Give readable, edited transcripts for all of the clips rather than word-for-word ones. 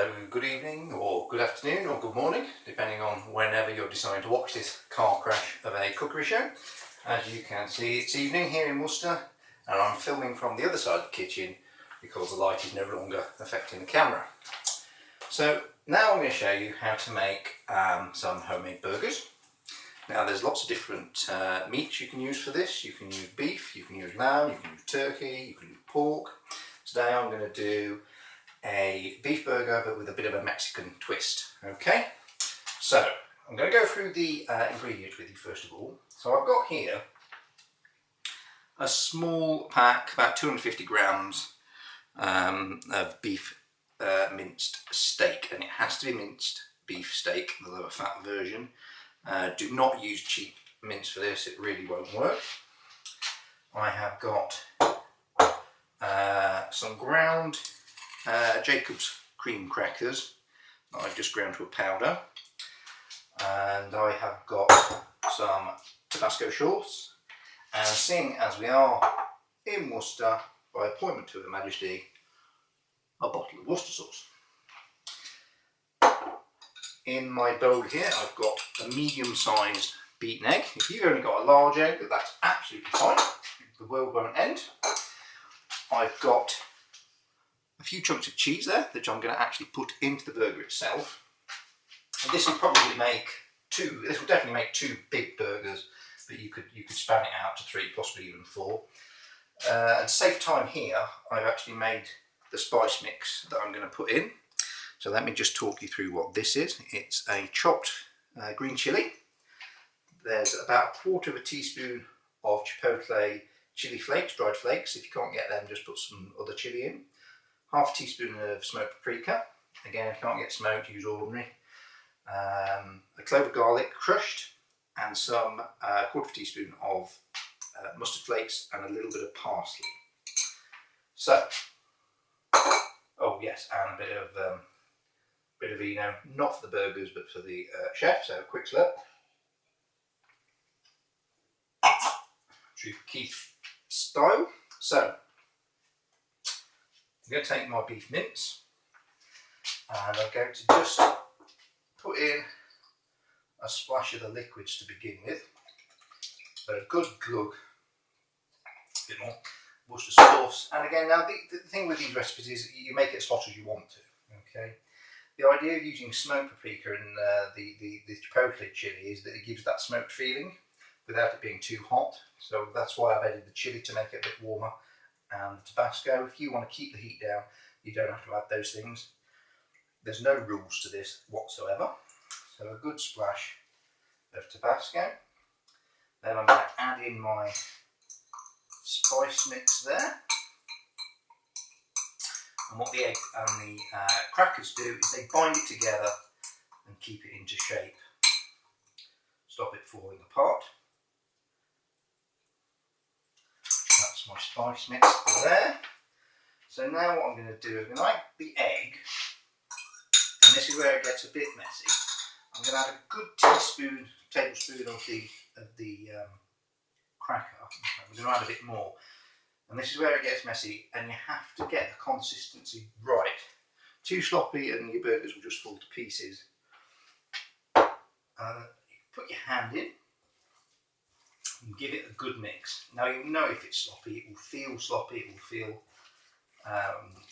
Hello, good evening or good afternoon or good morning, depending on whenever you're deciding to watch this car crash of a cookery show. As you can see, it's evening here in Worcester and I'm filming from the other side of the kitchen because the light is no longer affecting the camera. So now I'm going to show you how to make some homemade burgers. Now there's lots of different meats you can use for this. You can use beef, you can use lamb, you can use turkey, you can use pork. Today I'm going to do a beef burger but with a bit of a Mexican twist. Okay, so I'm going to go through the ingredients with you first of all. So I've got here a small pack, about 250 grams of beef minced steak, and it has to be minced beef steak, the lower fat version. Do not use cheap mince for this, it really won't work. I have got some ground Jacob's cream crackers that I've just ground to a powder, and I have got some Tabasco sauce, and seeing as we are in Worcester by appointment to Her Majesty, a bottle of Worcester sauce. In my bowl here I've got a medium-sized beaten egg. If you've only got a large egg, that's absolutely fine, the world won't end. I've got a few chunks of cheese there that I'm going to actually put into the burger itself. And this will probably make two. This will definitely make two big burgers, but you could span it out to three, possibly even four. And to save time here, I've actually made the spice mix that I'm going to put in. So let me just talk you through what this is. It's a chopped green chilli. There's about 1/4 teaspoon of chipotle chili flakes, dried flakes. If you can't get them, just put some other chili in. 1/2 teaspoon of smoked paprika. Again, if you can't get smoked, use ordinary. A clove of garlic crushed, and some 1/4 teaspoon of mustard flakes, and a little bit of parsley. So, oh yes, and a bit of vino, not for the burgers but for the chef. So a quick slurp. True Keith style. So I'm going to take my beef mince and I'm going to just put in a splash of the liquids to begin with. So a good glug, a bit more Worcester sauce. And again, now the thing with these recipes is you make it as hot as you want to. Okay. The idea of using smoked paprika and the chipotle chili is that it gives that smoked feeling without it being too hot. So that's why I've added the chili to make it a bit warmer, and the Tabasco. If you want to keep the heat down, you don't have to add those things. There's no rules to this whatsoever. So a good splash of Tabasco. Then I'm going to add in my spice mix there. And what the egg and the crackers do is they bind it together and keep it into shape. Stop it falling apart. That's my spice mix there. So now what I'm going to do is I'm going to add the egg, and this is where it gets a bit messy. I'm going to add a good tablespoon of the cracker. I'm going to add a bit more. And this is where it gets messy, and you have to get the consistency right. Too sloppy and your burgers will just fall to pieces. You put your hand in and give it a good mix. Now you'll know if it's sloppy, it will feel sloppy, it will feel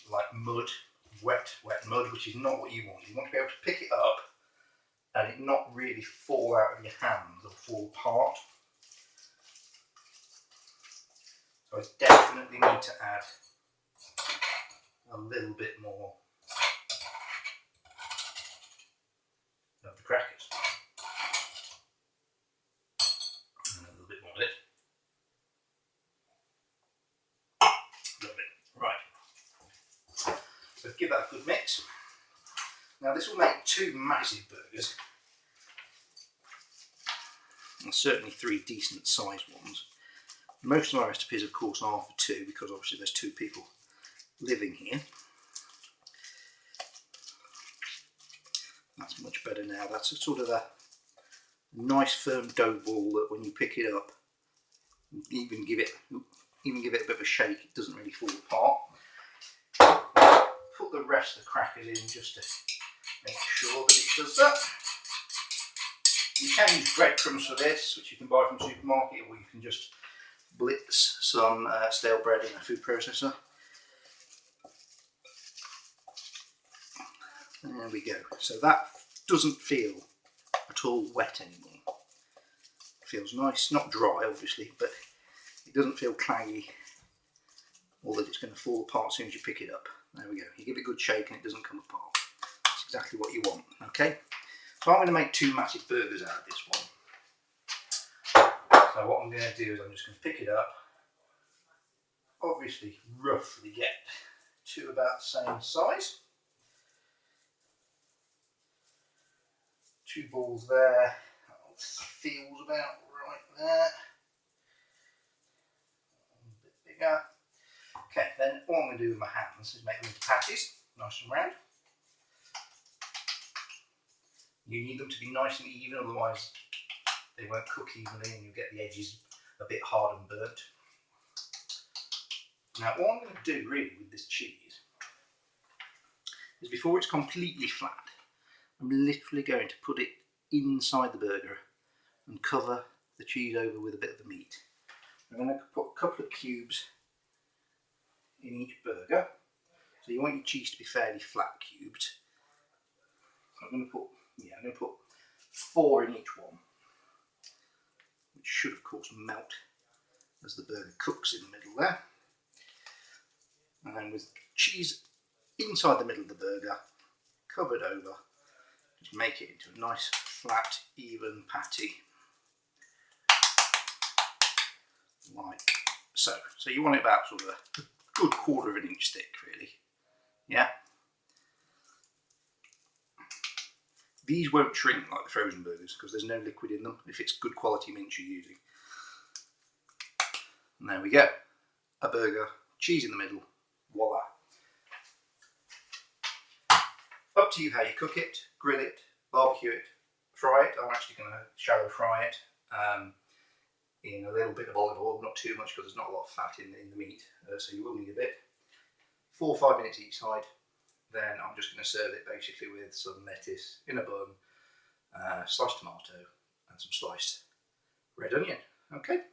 like mud, wet mud, which is not what you want. You want to be able to pick it up and it not really fall out of your hands or fall apart. So I definitely need to add a little bit more of the crackers. And a little bit more of it. Lovely. Right. So give that a good mix. Now this will make two massive burgers. And certainly three decent sized ones. Most of my recipes, of course, are for two because obviously there's two people living here. That's much better now. That's a sort of a nice firm dough ball that when you pick it up, even give it a bit of a shake, it doesn't really fall apart. Put the rest of the crackers crackers in just to make sure that it does that. You can use breadcrumbs for this, which you can buy from the supermarket, or you can just blitz some stale bread in a food processor. There we go. So that doesn't feel at all wet anymore. It feels nice, not dry obviously, but it doesn't feel claggy or that it's going to fall apart as soon as you pick it up. There we go. You give it a good shake and it doesn't come apart. That's exactly what you want, okay? So I'm going to make 2 massive burgers out of this one. So what I'm going to do is I'm just going to pick it up, obviously roughly get to about the same size. 2 balls there, that feels about right there. A bit bigger. Okay, then what I'm going to do with my hands is make them into patties, nice and round. You need them to be nice and even, otherwise they won't cook evenly and you'll get the edges a bit hard and burnt. Now what I'm going to do really with this cheese is, before it's completely flat, I'm literally going to put it inside the burger and cover the cheese over with a bit of the meat. I'm going to put a couple of cubes in each burger. So you want your cheese to be fairly flat cubed. So I'm going to put 4 in each one, which should of course melt as the burger cooks in the middle there. And then with cheese inside the middle of the burger, covered over, just make it into a nice flat even patty, like so. So you want it about sort of a good 1/4 of an inch thick really, yeah. These won't shrink like the frozen burgers because there's no liquid in them if it's good quality mince you're using. And there we go, a burger, cheese in the middle, voila. Up to you how you cook it, grill it, barbecue it, fry it. I'm actually going to shallow fry it in a little bit of olive oil, not too much because there's not a lot of fat in the meat, so you will need a bit. 4 or 5 minutes each side. Then I'm just going to serve it basically with some lettuce in a bun, sliced tomato and some sliced red onion. Okay.